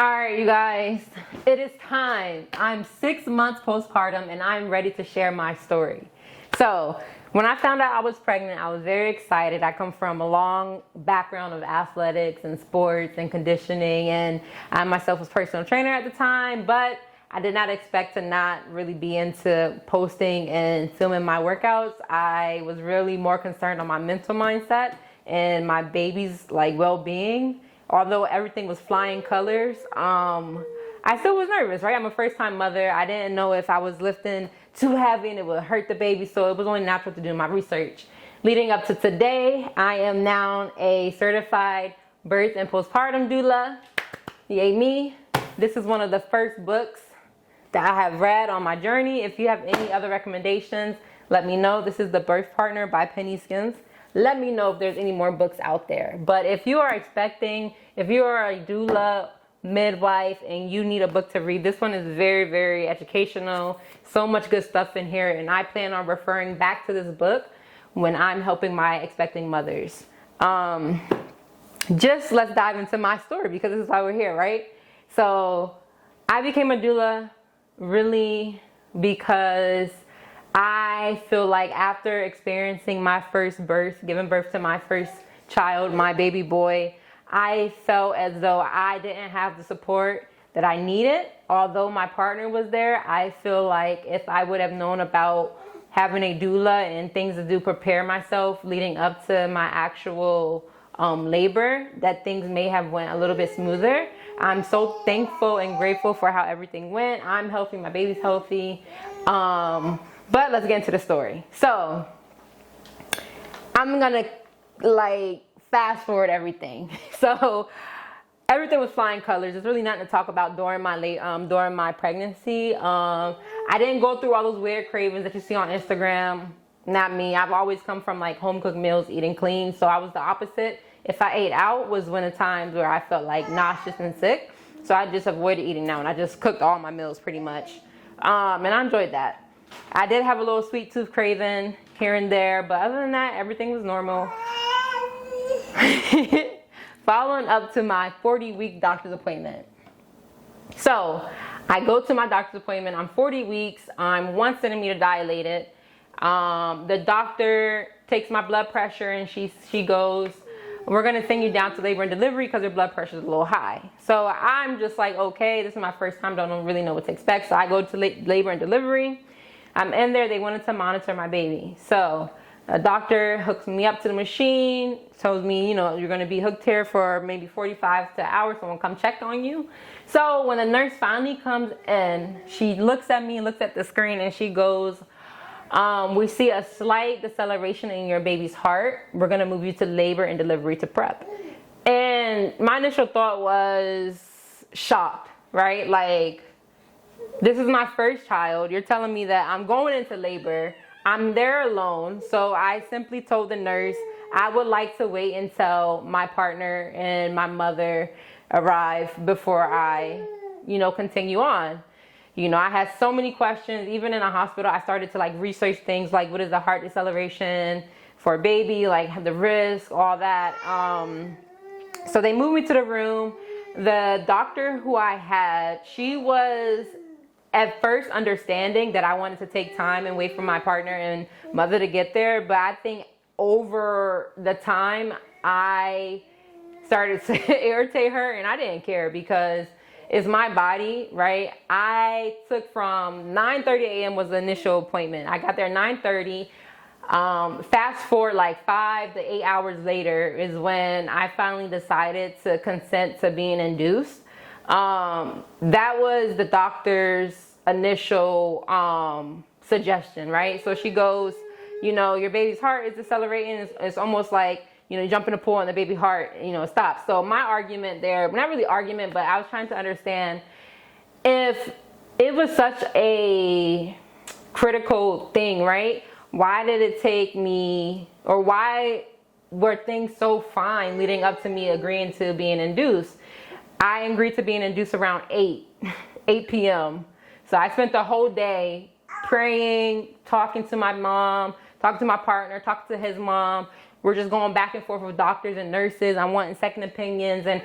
All right, you guys, it is time. I'm 6 months postpartum and I'm ready to share my story. So, when I found out I was pregnant, I was very excited. I come from a long background of athletics and sports and conditioning, and I myself was personal trainer at the time, but I did not expect to not really be into posting and filming my workouts. I was really more concerned on my mental mindset and my baby's well-being. Although everything was flying colors, I still was nervous, right? I'm a first-time mother. I didn't know if I was lifting too heavy and it would hurt the baby, so it was only natural to do my research. Leading up to today, I am now a certified birth and postpartum doula. Yay me. This is one of the first books that I have read on my journey. If you have any other recommendations, let me know. This is The Birth Partner by Penny Skins. Let me know if there's any more books out there. But if you are if you are a doula, midwife, and you need a book to read, this one is very, very educational. So much good stuff in here. And I plan on referring back to this book when I'm helping my expecting mothers. Just let's dive into my story because this is why we're here, right? So I became a doula really because I feel like after experiencing my first birth, giving birth to my first child, my baby boy, I felt as though I didn't have the support that I needed. Although my partner was there, I feel like if I would have known about having a doula and things to do, prepare myself leading up to my actual labor, that things may have went a little bit smoother. I'm so thankful and grateful for how everything went. I'm healthy, my baby's healthy. But let's get into the story. So I'm gonna fast forward everything. So everything was flying colors. There's really nothing to talk about during my pregnancy. I didn't go through all those weird cravings that you see on Instagram. Not me. I've always come from home cooked meals, eating clean. So I was the opposite. If I ate out was when the times where I felt nauseous and sick. So I just avoided eating out and I just cooked all my meals pretty much. And I enjoyed that. I did have a little sweet tooth craving here and there, but other than that, everything was normal. Following up to my 40-week doctor's appointment. So I go to my doctor's appointment. I'm 40 weeks. I'm 1 centimeter dilated. The doctor takes my blood pressure and she goes, we're going to send you down to labor and delivery because your blood pressure is a little high. So I'm just okay, this is my first time. Don't really know what to expect. So I go to labor and delivery. I'm in there. They wanted to monitor my baby. So a doctor hooks me up to the machine, tells me, you're going to be hooked here for maybe 45 to an hour. Someone come check on you. So when the nurse finally comes in, she looks at me, looks at the screen, and she goes, we see a slight deceleration in your baby's heart. We're going to move you to labor and delivery to prep. And my initial thought was shocked, right? This is my first child. You're telling me that I'm going into labor. I'm there alone. So I simply told the nurse I would like to wait until my partner and my mother arrive before I, continue on. I had so many questions. Even in a hospital, I started to research things what is the heart deceleration for a baby, the risk, all that. So they moved me to the room. The doctor who I had, she was at first understanding that I wanted to take time and wait for my partner and mother to get there. But I think over the time I started to irritate her, and I didn't care because it's my body, right? I took from 9:30 a.m. was the initial appointment. I got there 9:30. Fast forward 5 to 8 hours later is when I finally decided to consent to being induced. That was the doctor's initial suggestion, right? So she goes, your baby's heart is decelerating. It's almost you jump in a pool and the baby heart, stops. So my argument there, not really argument, but I was trying to understand if it was such a critical thing, right? Why did it take me, or why were things so fine leading up to me agreeing to being induced? I agreed to being induced around 8 p.m. So I spent the whole day praying, talking to my mom, talking to my partner, talking to his mom. We're just going back and forth with doctors and nurses. I'm wanting second opinions. And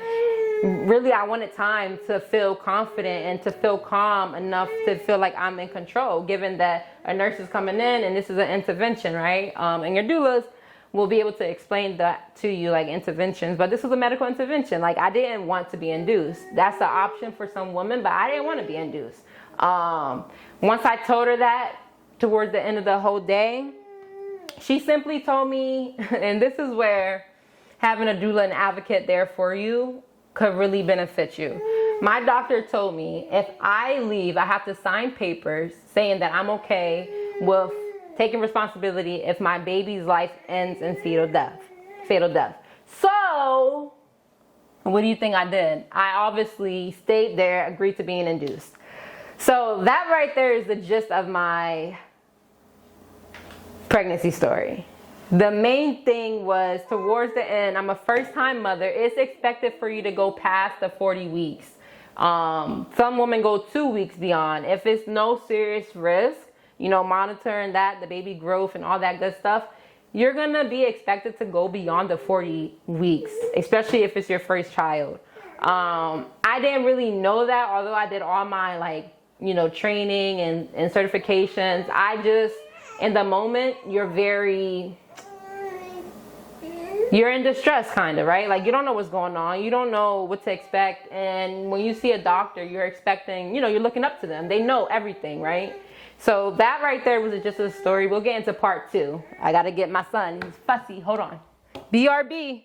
really I wanted time to feel confident and to feel calm enough to feel like I'm in control, given that a nurse is coming in and this is an intervention, right? And your doulas will be able to explain that to you, like interventions, but this was a medical intervention. Like, I didn't want to be induced. That's the option for some women, but I didn't want to be induced. Once I told her that towards the end of the whole day, she simply told me, and this is where having a doula and advocate there for you could really benefit you. My doctor told me if I leave, I have to sign papers saying that I'm okay with taking responsibility if my baby's life ends in fetal death. So, what do you think I did? I obviously stayed there, agreed to being induced. So that right there is the gist of my pregnancy story. The main thing was towards the end, I'm a first-time mother. It's expected for you to go past the 40 weeks. Some women go 2 weeks beyond. If it's no serious risk, you know, monitoring that, the baby growth and all that good stuff, you're gonna be expected to go beyond the 40 weeks, especially if it's your first child. I didn't really know that, although I did all my, like, you know, training and certifications. I just, in the moment, you're in distress, kind of, right? Like, you don't know what's going on. You don't know what to expect. And when you see a doctor, you're expecting, you know, you're looking up to them. They know everything, right? So that right there was just a story. We'll get into part 2. I got to get my son. He's fussy. Hold on. BRB.